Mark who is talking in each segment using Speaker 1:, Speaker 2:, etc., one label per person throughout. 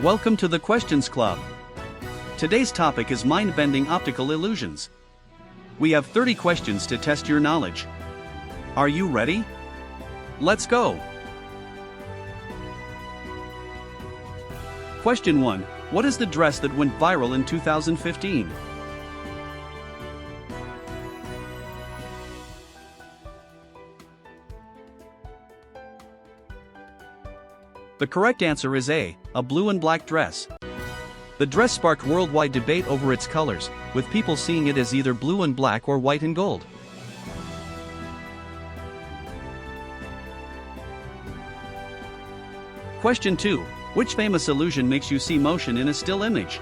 Speaker 1: Welcome to the Questions Club. Today's topic is mind-bending optical illusions. We have 30 questions to test your knowledge. Are you ready? Let's go! Question 1. What is the dress that went viral in 2015? The correct answer is A, a blue and black dress. The dress sparked worldwide debate over its colors, with people seeing it as either blue and black or white and gold. Question 2. Which famous illusion makes you see motion in a still image?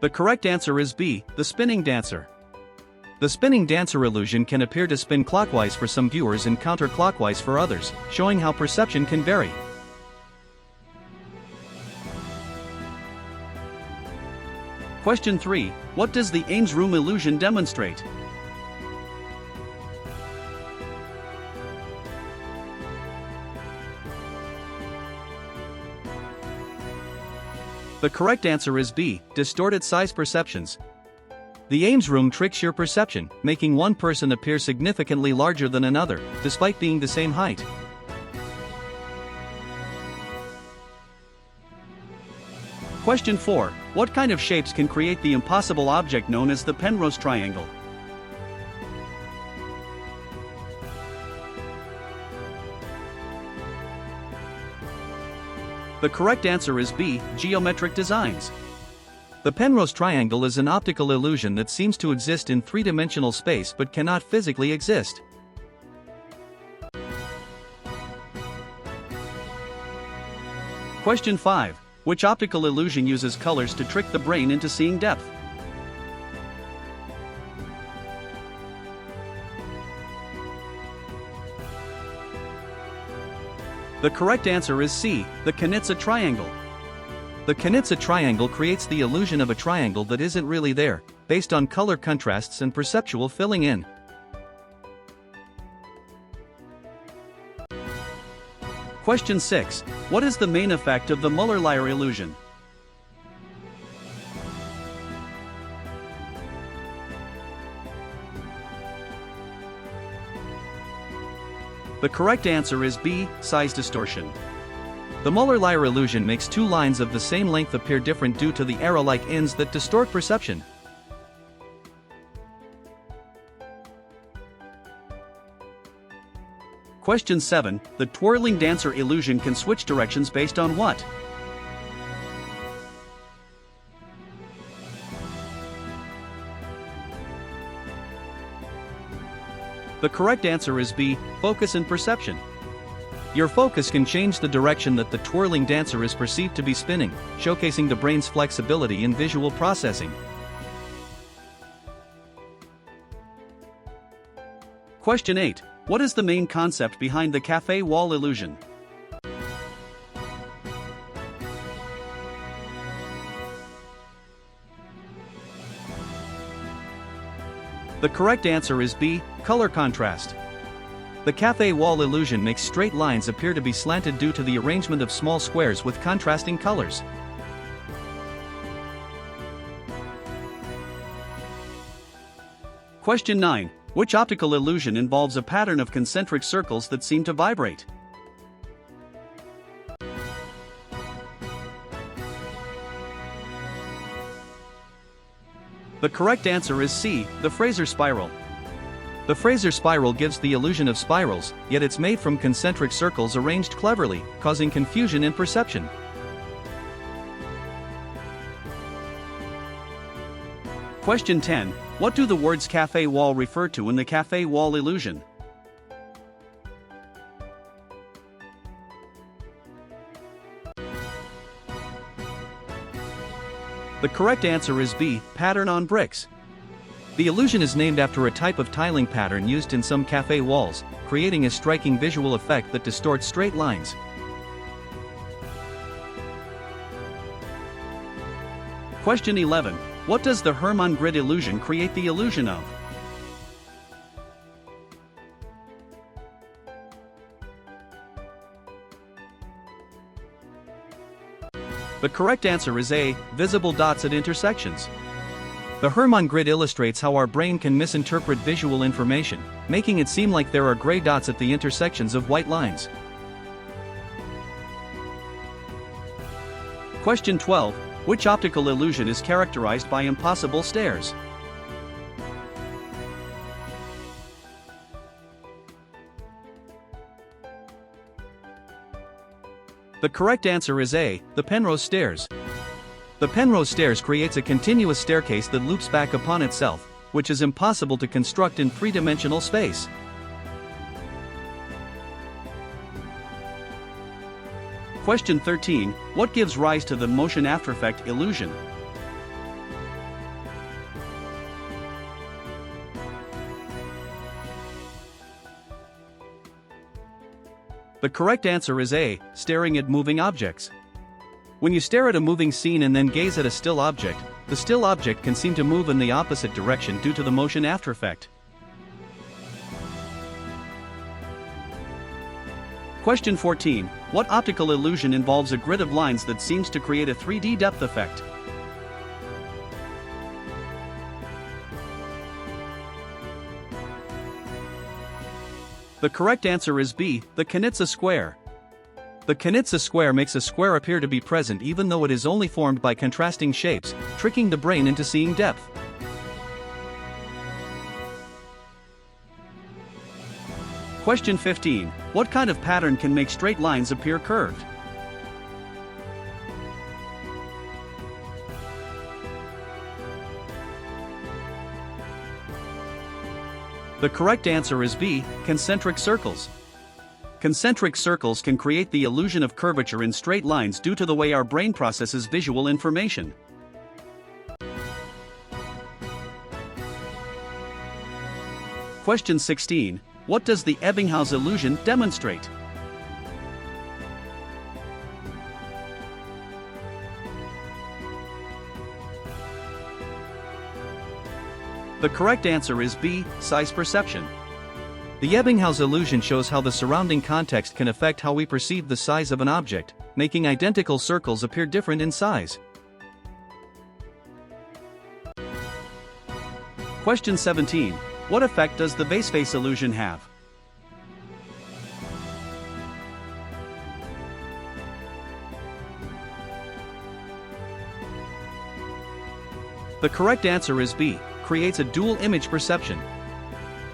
Speaker 1: The correct answer is B, the spinning dancer. The spinning dancer illusion can appear to spin clockwise for some viewers and counterclockwise for others, showing how perception can vary. Question 3. What does the Ames room illusion demonstrate? The correct answer is B, distorted size perceptions. The Ames room tricks your perception, making one person appear significantly larger than another, despite being the same height. Question 4. What kind of shapes can create the impossible object known as the Penrose triangle? The correct answer is B, geometric designs. The Penrose triangle is an optical illusion that seems to exist in three-dimensional space but cannot physically exist. Question 5. Which optical illusion uses colors to trick the brain into seeing depth? The correct answer is C, the Kanitsa triangle. The Kanitsa triangle creates the illusion of a triangle that isn't really there, based on color contrasts and perceptual filling in. Question 6. What is the main effect of the Muller-Lyer illusion? The correct answer is B, size distortion. The Muller-Lyer illusion makes two lines of the same length appear different due to the arrow-like ends that distort perception. Question 7. The twirling dancer illusion can switch directions based on what? The correct answer is B, focus and perception. Your focus can change the direction that the twirling dancer is perceived to be spinning, showcasing the brain's flexibility in visual processing. Question 8. What is the main concept behind the cafe wall illusion? The correct answer is B, color contrast. The cafe wall illusion makes straight lines appear to be slanted due to the arrangement of small squares with contrasting colors. Question 9. Which optical illusion involves a pattern of concentric circles that seem to vibrate? The correct answer is C, the Fraser spiral. The Fraser spiral gives the illusion of spirals, yet it's made from concentric circles arranged cleverly, causing confusion in perception. Question 10. What do the words cafe wall refer to in the cafe wall illusion? The correct answer is B, pattern on bricks. The illusion is named after a type of tiling pattern used in some cafe walls, creating a striking visual effect that distorts straight lines. Question 11. What does the Hermann grid illusion create the illusion of? The correct answer is A, visible dots at intersections. The Hermann grid illustrates how our brain can misinterpret visual information, making it seem like there are gray dots at the intersections of white lines. Question 12. Which optical illusion is characterized by impossible stairs? The correct answer is A, the Penrose stairs. The Penrose stairs creates a continuous staircase that loops back upon itself, which is impossible to construct in three-dimensional space. Question 13. What gives rise to the motion after effect illusion? The correct answer is A, staring at moving objects. When you stare at a moving scene and then gaze at a still object, the still object can seem to move in the opposite direction due to the motion after effect. Question 14. What optical illusion involves a grid of lines that seems to create a 3D depth effect? The correct answer is B, the Kanitsa square. The Kanitsa square makes a square appear to be present even though it is only formed by contrasting shapes, tricking the brain into seeing depth. Question 15. What kind of pattern can make straight lines appear curved? The correct answer is B, concentric circles. Concentric circles can create the illusion of curvature in straight lines due to the way our brain processes visual information. Question 16. What does the Ebbinghaus illusion demonstrate? The correct answer is B, size perception. The Ebbinghaus illusion shows how the surrounding context can affect how we perceive the size of an object, making identical circles appear different in size. Question 17. What effect does the vase-face illusion have? The correct answer is B, creates a dual image perception.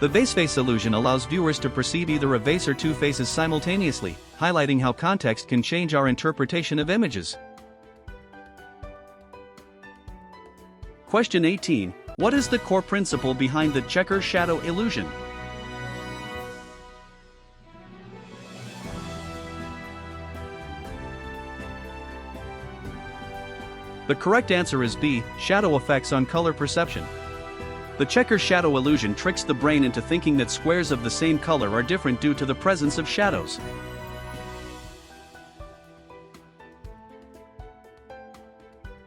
Speaker 1: The vase-face illusion allows viewers to perceive either a vase or two faces simultaneously, highlighting how context can change our interpretation of images. Question 18. What is the core principle behind the checker shadow illusion? The correct answer is B, shadow effects on color perception. The checker shadow illusion tricks the brain into thinking that squares of the same color are different due to the presence of shadows.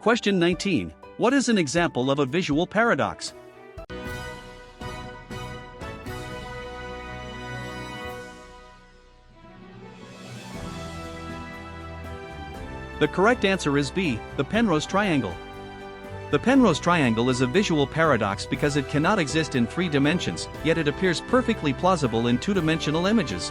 Speaker 1: Question 19. What is an example of a visual paradox? The correct answer is B, the Penrose triangle. The Penrose triangle is a visual paradox because it cannot exist in three dimensions, yet it appears perfectly plausible in two-dimensional images.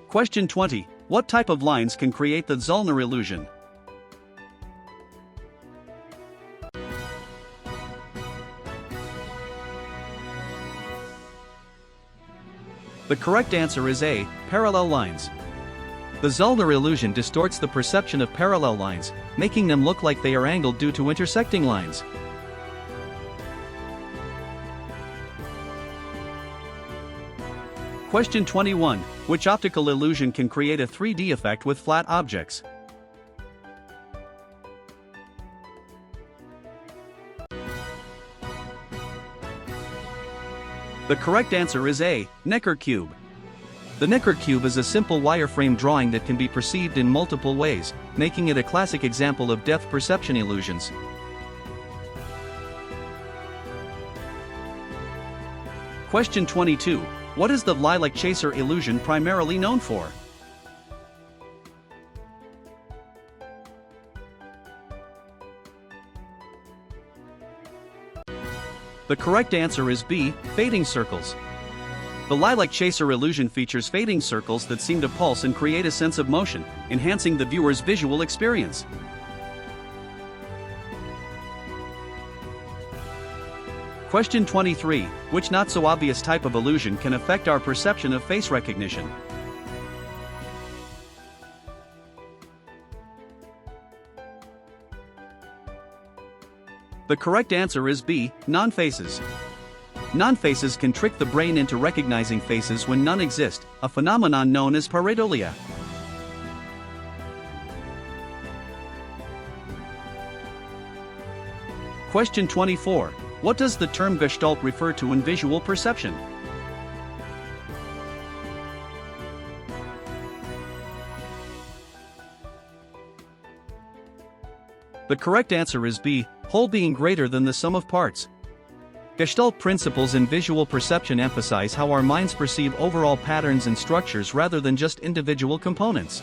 Speaker 1: Question 20. What type of lines can create the Zollner illusion? The correct answer is A, parallel lines. The Zollner illusion distorts the perception of parallel lines, making them look like they are angled due to intersecting lines. Question 21. Which optical illusion can create a 3D effect with flat objects? The correct answer is A, Necker cube. The Necker cube is a simple wireframe drawing that can be perceived in multiple ways, making it a classic example of depth perception illusions. Question 22. What is the lilac chaser illusion primarily known for? The correct answer is B, fading circles. The lilac chaser illusion features fading circles that seem to pulse and create a sense of motion, enhancing the viewer's visual experience. Question 23. Which not-so-obvious type of illusion can affect our perception of face recognition? The correct answer is B, non-faces. Non-faces can trick the brain into recognizing faces when none exist, a phenomenon known as pareidolia. Question 24. What does the term gestalt refer to in visual perception? The correct answer is B, whole being greater than the sum of parts. Gestalt principles in visual perception emphasize how our minds perceive overall patterns and structures rather than just individual components.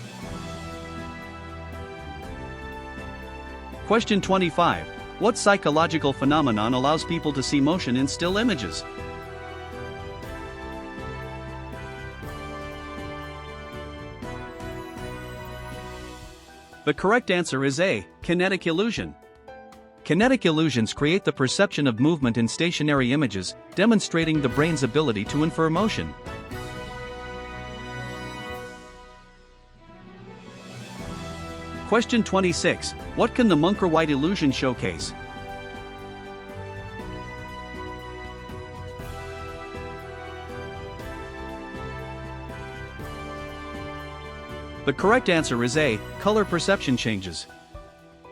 Speaker 1: Question 25. What psychological phenomenon allows people to see motion in still images? The correct answer is A, kinetic illusion. Kinetic illusions create the perception of movement in stationary images, demonstrating the brain's ability to infer motion. Question 26. What can the Munker-White illusion showcase? The correct answer is A, color perception changes.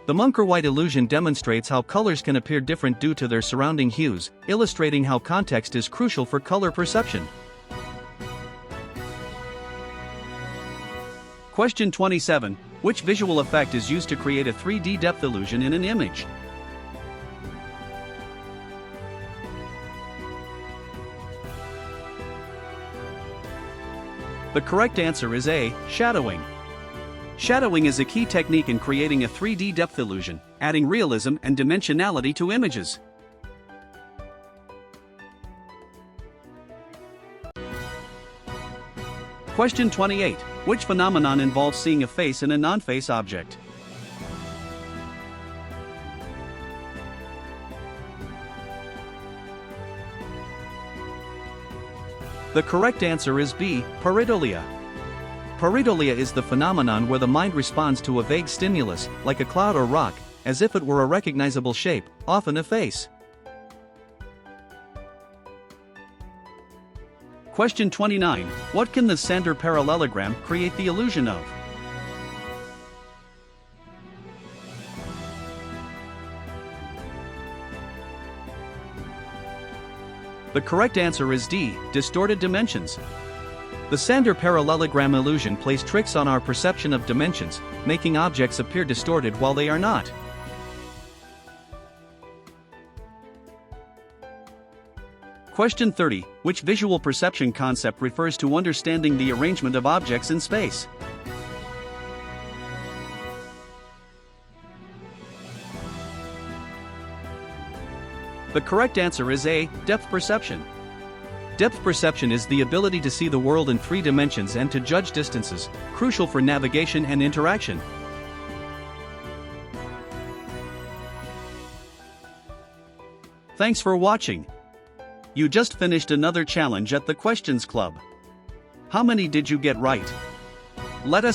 Speaker 1: The Munker-White illusion demonstrates how colors can appear different due to their surrounding hues, illustrating how context is crucial for color perception. Question 27. Which visual effect is used to create a 3D depth illusion in an image? The correct answer is A, shadowing. Shadowing is a key technique in creating a 3D depth illusion, adding realism and dimensionality to images. Question 28. Which phenomenon involves seeing a face in a non-face object? The correct answer is B, pareidolia. Pareidolia is the phenomenon where the mind responds to a vague stimulus, like a cloud or rock, as if it were a recognizable shape, often a face. Question 29. What can the Sander parallelogram create the illusion of? The correct answer is D, distorted dimensions. The Sander parallelogram illusion plays tricks on our perception of dimensions, making objects appear distorted while they are not. Question 30. Which visual perception concept refers to understanding the arrangement of objects in space? The correct answer is A, depth perception. Depth perception is the ability to see the world in 3 dimensions and to judge distances, crucial for navigation and interaction. Thanks for watching. You just finished another challenge at the Questions Club. How many did you get right? Let us